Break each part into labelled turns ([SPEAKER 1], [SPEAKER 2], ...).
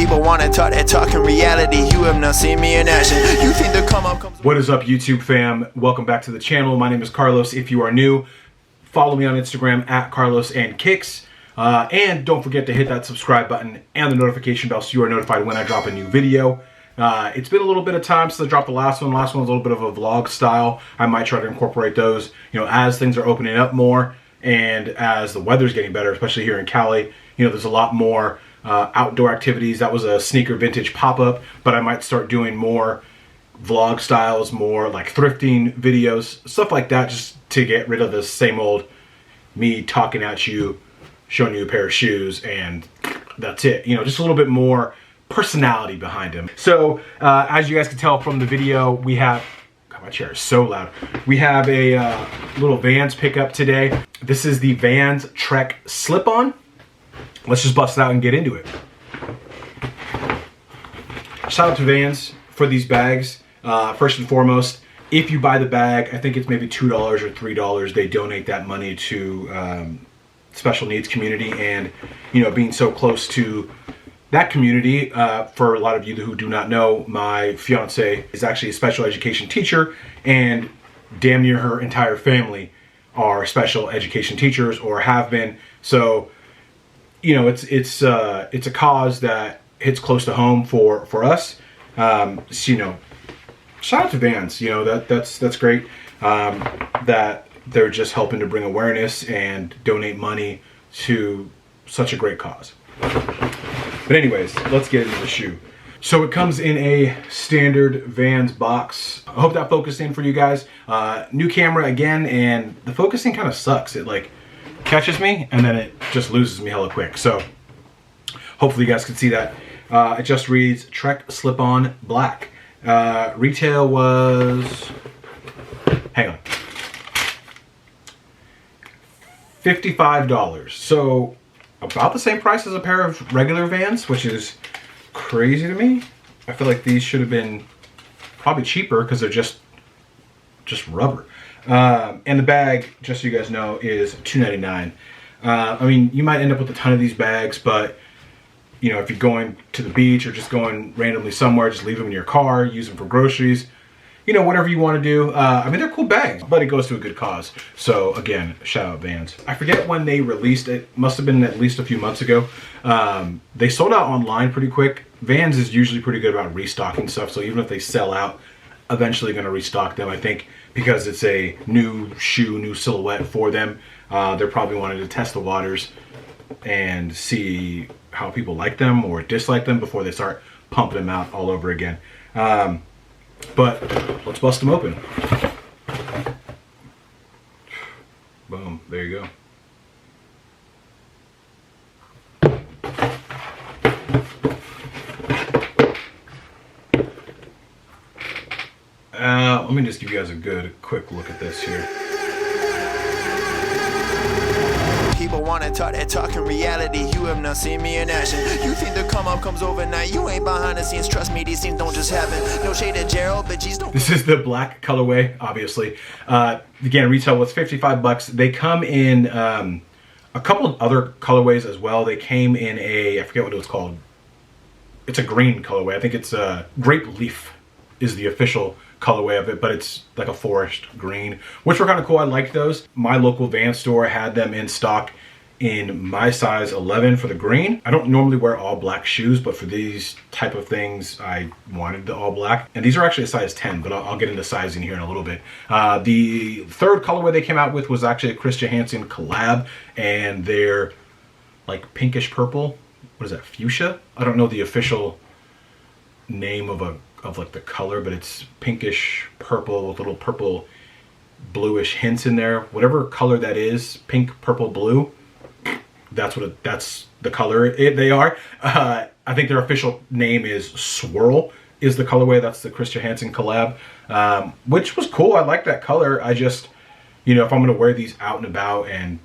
[SPEAKER 1] People wanna talk that talk in reality. You have not seen me in action. You think the come up comes.
[SPEAKER 2] What is up, YouTube fam? Welcome back to the channel. My name is Carlos. If you are new, follow me on Instagram at Carlos and Kicks. And don't forget to hit that subscribe button and the notification bell so you are notified when I drop a new video. It's been a little bit of time since I dropped the last one. Last one was a little bit of a vlog style. I might try to incorporate those, as things are opening up more and as the weather's getting better, especially here in Cali. There's a lot more outdoor activities. That was a sneaker vintage pop-up, but I might start doing more vlog styles, more like thrifting videos, stuff like that, just to get rid of the same old me talking at you, showing you a pair of shoes, and that's it. Just a little bit more personality behind him. So as you guys can tell from the video, we have, God, my chair is so loud. We have a little Vans pickup today. This is the Vans Trek slip-on. Let's just bust it out and get into it. Shout out to Vans for these bags. First and foremost, if you buy the bag, I think it's maybe $2 or $3, they donate that money to special needs community. And being so close to that community, for a lot of you who do not know, my fiance is actually a special education teacher, and damn near her entire family are special education teachers or have been. So it's a cause that hits close to home for us. Shout out to Vans. That's great. That they're just helping to bring awareness and donate money to such a great cause. But anyways, let's get into the shoe. So it comes in a standard Vans box. I hope that focused in for you guys. New camera again, and the focusing kind of sucks. It catches me and then it just loses me hella quick. So hopefully you guys can see that. It just reads Trek Slip-On Black. Retail was, hang on, $55. So about the same price as a pair of regular Vans, which is crazy to me. I feel like these should have been probably cheaper because they're just rubber. And the bag, just so you guys know, is $2.99. I mean, you might end up with a ton of these bags, but if you're going to the beach or just going randomly somewhere, just leave them in your car, use them for groceries, whatever you want to do. I mean, they're cool bags, but it goes to a good cause. So again, shout out Vans. I forget when they released it. Must have been at least a few months ago. They sold out online pretty quick. Vans is usually pretty good about restocking stuff. So even if they sell out, eventually going to restock them, I think, because it's a new shoe, new silhouette for them. They're probably wanting to test the waters and see how people like them or dislike them before they start pumping them out all over again. But let's bust them open. Boom, there you go. Let me just give you guys a good quick look at this here.
[SPEAKER 1] People wanna talk that talk in reality. You have not seen me in action. You think the come up comes overnight. You ain't behind the scenes. Trust me, these things don't just happen. No shade at Gerald, but geez, don't.
[SPEAKER 2] This is the black colorway, obviously. Again, retail was $55. They come in a couple of other colorways as well. They came in I forget what it was called. It's a green colorway. I think it's grape leaf is the official colorway of it, but it's like a forest green, which were kind of cool. I liked those. My local Vans store had them in stock in my size 11 for the green. I don't normally wear all black shoes, but for these type of things, I wanted the all black. And these are actually a size 10, but I'll get into sizing here in a little bit. The third colorway they came out with was actually a Chris Johansson collab, and they're like pinkish purple. What is that, fuchsia? I don't know the official name of like the color, but it's pinkish purple with little purple bluish hints in there. Whatever color that is, pink, purple, blue, that's the color they are. I think their official name is Swirl is the colorway. That's the Chris Johansson collab, which was cool. I like that color. I just, if I'm gonna wear these out and about and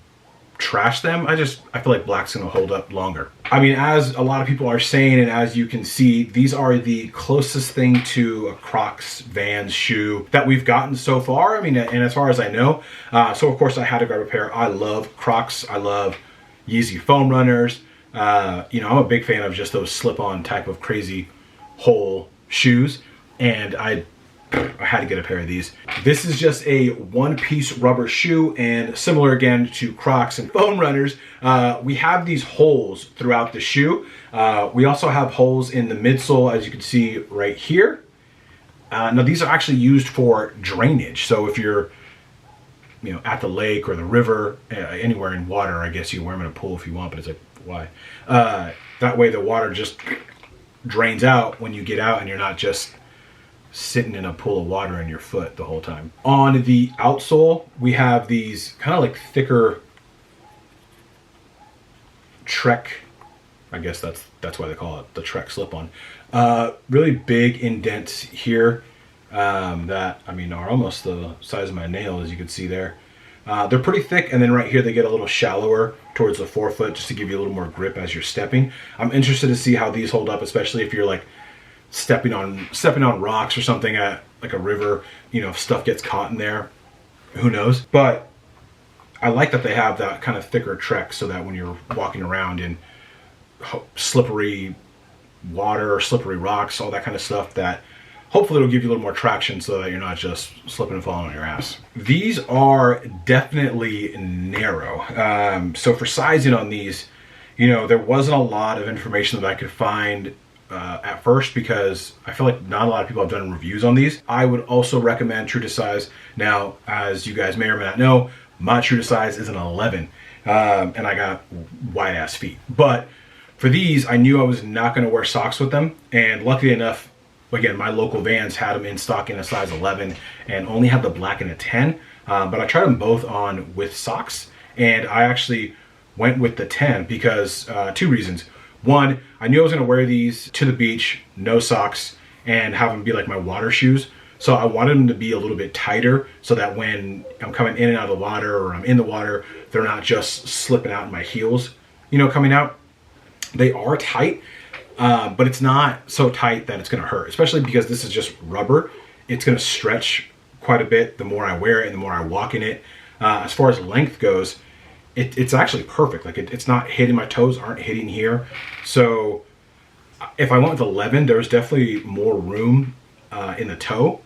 [SPEAKER 2] trash them, I feel like black's gonna hold up longer. I mean, as a lot of people are saying, and as you can see, these are the closest thing to a Crocs Vans shoe that we've gotten so far. I mean, and as far as I know, so of course I had to grab a pair. I love Crocs. I love Yeezy foam runners. You know, I'm a big fan of just those slip-on type of crazy hole shoes, and I had to get a pair of these. This is just a one-piece rubber shoe, and similar again to Crocs and foam runners, we have these holes throughout the shoe. We also have holes in the midsole, as you can see right here. Now these are actually used for drainage. So if you're, you know, at the lake or the river, anywhere in water, I guess you wear them in a pool if you want, but it's like, why? That way the water just drains out when you get out and you're not just sitting in a pool of water in your foot the whole time. On the outsole, we have these kind of like thicker Trek, I guess that's why they call it the Trek slip-on. Really big indents here that, I mean, are almost the size of my nail, as you can see there. They're pretty thick, and then right here they get a little shallower towards the forefoot just to give you a little more grip as you're stepping. I'm interested to see how these hold up, especially if you're like stepping on rocks or something at like a river. You know, if stuff gets caught in there, who knows? But I like that they have that kind of thicker Trek so that when you're walking around in slippery water, slippery rocks, all that kind of stuff, that hopefully it'll give you a little more traction so that you're not just slipping and falling on your ass. These are definitely narrow. So for sizing on these, you know, there wasn't a lot of information that I could find at first, because I feel like not a lot of people have done reviews on these. I would also recommend true to size. Now, as you guys may or may not know, my true to size is an 11, and I got wide ass feet. But for these, I knew I was not going to wear socks with them, and luckily enough, again, my local Vans had them in stock in a size 11 and only had the black in a 10. But I tried them both on with socks, and I actually went with the 10 because two reasons. One, I knew I was going to wear these to the beach, no socks, and have them be like my water shoes. So I wanted them to be a little bit tighter so that when I'm coming in and out of the water, or I'm in the water, they're not just slipping out in my heels, you know, coming out. They are tight, but it's not so tight that it's going to hurt, especially because this is just rubber. It's going to stretch quite a bit the more I wear it and the more I walk in it. As far as length goes, it's actually perfect. Like it's not hitting, my toes aren't hitting here. So if I went with 11, there's definitely more room in the toe,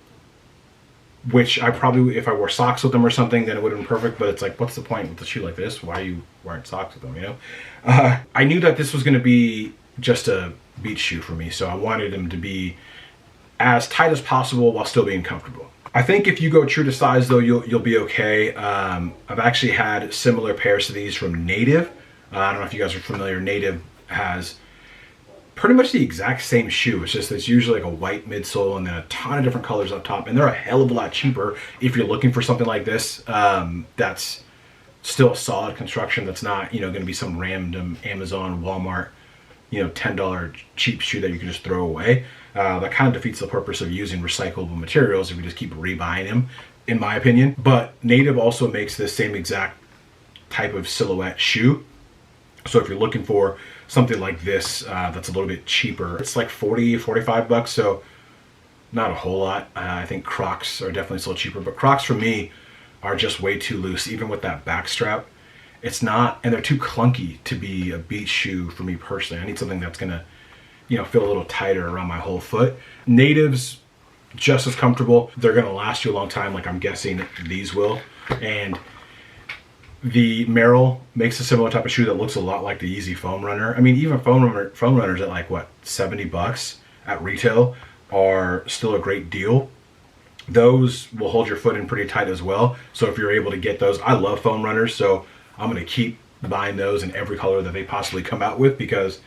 [SPEAKER 2] which I probably, if I wore socks with them or something, then it would have been perfect. But it's like, what's the point with a shoe like this? Why are you wearing socks with them, you know? I knew that this was going to be just a beach shoe for me, so I wanted them to be as tight as possible while still being comfortable. I think if you go true to size though, you'll be okay. I've actually had similar pairs to these from Native. I don't know if you guys are familiar. Native has pretty much the exact same shoe. It's just it's usually like a white midsole and then a ton of different colors up top, and they're a hell of a lot cheaper if you're looking for something like this. That's still a solid construction. That's not, you know, going to be some random Amazon, Walmart, you know, $10 cheap shoe that you can just throw away. That kind of defeats the purpose of using recyclable materials if we just keep rebuying them, in my opinion. But Native also makes the same exact type of silhouette shoe. So if you're looking for something like this that's a little bit cheaper, it's like 40, 45 bucks. So not a whole lot. I think Crocs are definitely still cheaper, but Crocs for me are just way too loose, even with that back strap. It's not, and they're too clunky to be a beach shoe for me personally. I need something that's gonna, you know, feel a little tighter around my whole foot. Natives, just as comfortable. They're gonna last you a long time, like I'm guessing these will. And the Merrell makes a similar type of shoe that looks a lot like the Yeezy Foam Runner. I mean, even foam runners at like what, 70 bucks at retail are still a great deal. Those will hold your foot in pretty tight as well. So if you're able to get those, I love foam runners, so I'm gonna keep buying those in every color that they possibly come out with, because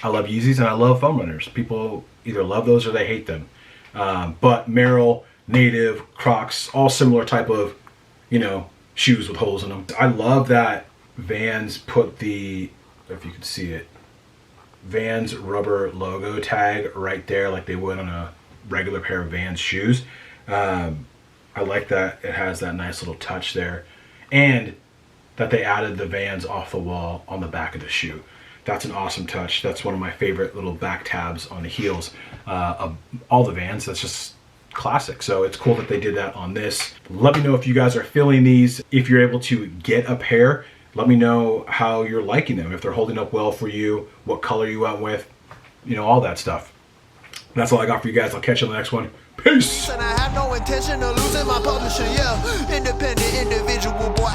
[SPEAKER 2] I love Yeezys and I love foam runners. People either love those or they hate them. But Merrell, Native, Crocs, all similar type of, you know, shoes with holes in them. I love that Vans put the, if you can see it, Vans rubber logo tag right there like they would on a regular pair of Vans shoes. I like that it has that nice little touch there, and that they added the Vans off the wall on the back of the shoe. That's an awesome touch. That's one of my favorite little back tabs on the heels of all the Vans. That's just classic. So it's cool that they did that on this. Let me know if you guys are feeling these. If you're able to get a pair, Let me know how you're liking them, if they're holding up well for you, what color you went with, you know, all that stuff. That's all I got for you guys. I'll catch you on the next one. Peace.
[SPEAKER 1] And I have no intention of losing my publishing, yeah. Independent individual, boy.